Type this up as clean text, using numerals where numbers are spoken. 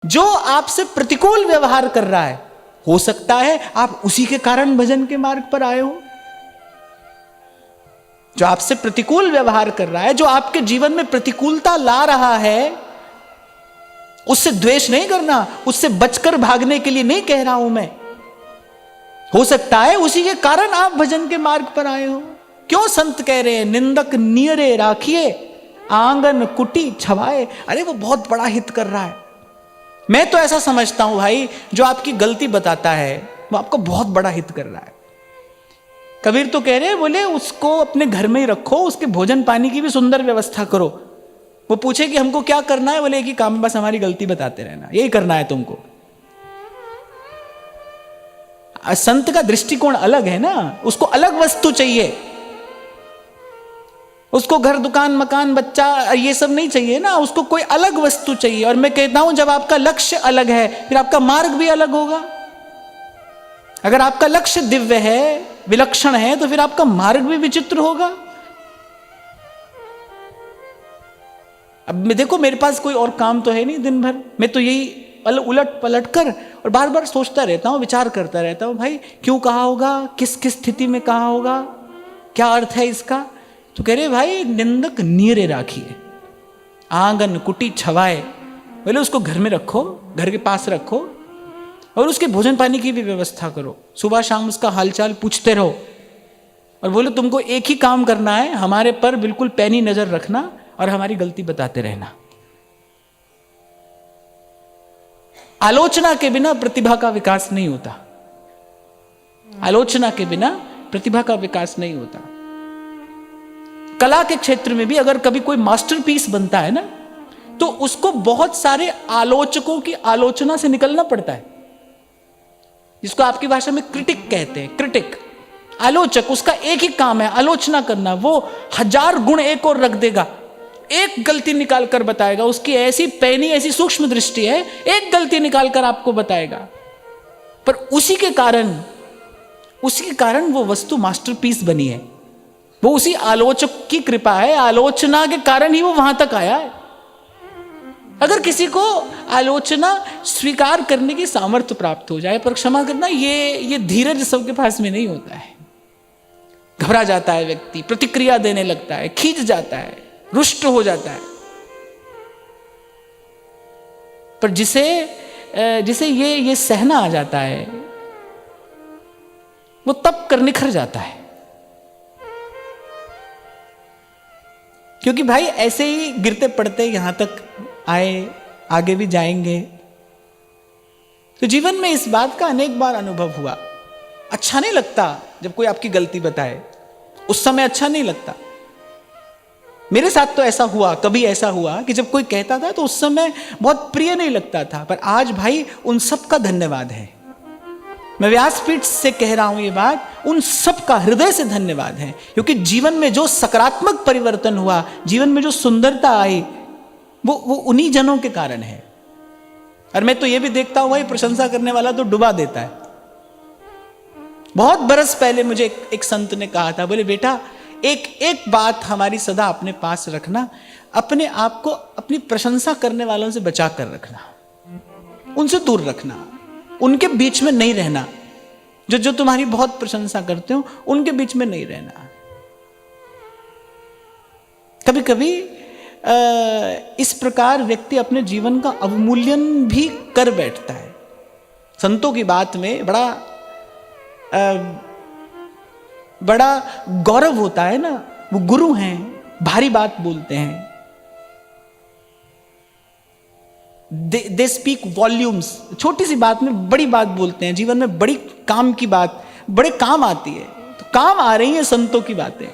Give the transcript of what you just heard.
जो आपसे प्रतिकूल व्यवहार कर रहा है, हो सकता है आप उसी के कारण भजन के मार्ग पर आए हो। जो आपसे प्रतिकूल व्यवहार कर रहा है, जो आपके जीवन में प्रतिकूलता ला रहा है, उससे द्वेष नहीं करना, उससे बचकर भागने के लिए नहीं कह रहा हूं मैं। हो सकता है उसी के कारण आप भजन के मार्ग पर आए हो। क्यों संत कह रहे हैं निंदक नियरे राखिए आंगन कुटी छवाए। अरे वो बहुत बड़ा हित कर रहा है। मैं तो ऐसा समझता हूं भाई, जो आपकी गलती बताता है वो आपको बहुत बड़ा हित कर रहा है। कबीर तो कह रहे हैं, बोले उसको अपने घर में ही रखो, उसके भोजन पानी की भी सुंदर व्यवस्था करो। वो पूछे कि हमको क्या करना है, बोले एक ही काम, बस हमारी गलती बताते रहना, यही करना है तुमको। संत का दृष्टिकोण अलग है ना, उसको अलग वस्तु चाहिए, उसको घर दुकान मकान बच्चा ये सब नहीं चाहिए ना, उसको कोई अलग वस्तु चाहिए। और मैं कहता हूं जब आपका लक्ष्य अलग है फिर आपका मार्ग भी अलग होगा। अगर आपका लक्ष्य दिव्य है, विलक्षण है, तो फिर आपका मार्ग भी विचित्र होगा। अब मैं देखो, मेरे पास कोई और काम तो है नहीं दिन भर, मैं तो यही उलट पलट कर और बार बार सोचता रहता हूं, विचार करता रहता हूं, भाई क्यों कहा होगा, किस किस स्थिति में कहा होगा, क्या अर्थ है इसका। तो कह रहे भाई निंदक नीरे राखिए आंगन कुटी छवाए। बोले उसको घर में रखो, घर के पास रखो, और उसके भोजन पानी की भी व्यवस्था करो, सुबह शाम उसका हालचाल पूछते रहो। और बोले तुमको एक ही काम करना है, हमारे पर बिल्कुल पैनी नजर रखना और हमारी गलती बताते रहना। आलोचना के बिना प्रतिभा का विकास नहीं होता। आलोचना के बिना प्रतिभा का विकास नहीं होता। कला के क्षेत्र में भी अगर कभी कोई मास्टरपीस बनता है ना, तो उसको बहुत सारे आलोचकों की आलोचना से निकलना पड़ता है, जिसको आपकी भाषा में क्रिटिक कहते हैं। क्रिटिक, आलोचक, उसका एक ही काम है आलोचना करना। वो 1000 गुण एक और रख देगा, एक गलती निकाल कर बताएगा। उसकी ऐसी पैनी, ऐसी सूक्ष्म दृष्टि है, एक गलती निकाल कर आपको बताएगा। पर उसी के कारण वो वस्तु मास्टरपीस बनी है। वो उसी आलोचक की कृपा है, आलोचना के कारण ही वो वहां तक आया है। अगर किसी को आलोचना स्वीकार करने की सामर्थ्य प्राप्त हो जाए, पर क्षमा करना, ये धीरज सबके पास में नहीं होता है। घबरा जाता है व्यक्ति, प्रतिक्रिया देने लगता है, खींच जाता है, रुष्ट हो जाता है। पर जिसे ये सहना आ जाता है, वो तप कर निखर जाता है। क्योंकि भाई ऐसे ही गिरते पड़ते यहां तक आए, आगे भी जाएंगे। तो जीवन में इस बात का अनेक बार अनुभव हुआ। अच्छा नहीं लगता जब कोई आपकी गलती बताए, उस समय अच्छा नहीं लगता। मेरे साथ तो ऐसा हुआ, कभी ऐसा हुआ कि जब कोई कहता था तो उस समय बहुत प्रिय नहीं लगता था, पर आज भाई उन सब का धन्यवाद है। मैं व्यासपीठ से कह रहा हूं ये बात, उन सब का हृदय से धन्यवाद है। क्योंकि जीवन में जो सकारात्मक परिवर्तन हुआ, जीवन में जो सुंदरता आई, वो उन्हीं जनों के कारण है। और मैं तो ये भी देखता हूं भाई, प्रशंसा करने वाला तो डुबा देता है। बहुत बरस पहले मुझे एक संत ने कहा था, बोले बेटा एक बात हमारी सदा अपने पास रखना, अपने आप को अपनी प्रशंसा करने वालों से बचा कर रखना, उनसे दूर रखना, उनके बीच में नहीं रहना। जो तुम्हारी बहुत प्रशंसा करते हो उनके बीच में नहीं रहना। कभी कभी इस प्रकार व्यक्ति अपने जीवन का अवमूल्यन भी कर बैठता है। संतों की बात में बड़ा गौरव होता है ना, वो गुरु हैं, भारी बात बोलते हैं। दे स्पीक वॉल्यूम्स, छोटी सी बात में बड़ी बात बोलते हैं। जीवन में बड़ी काम की बात, बड़े काम आती है। तो काम आ रही है संतों की बातें।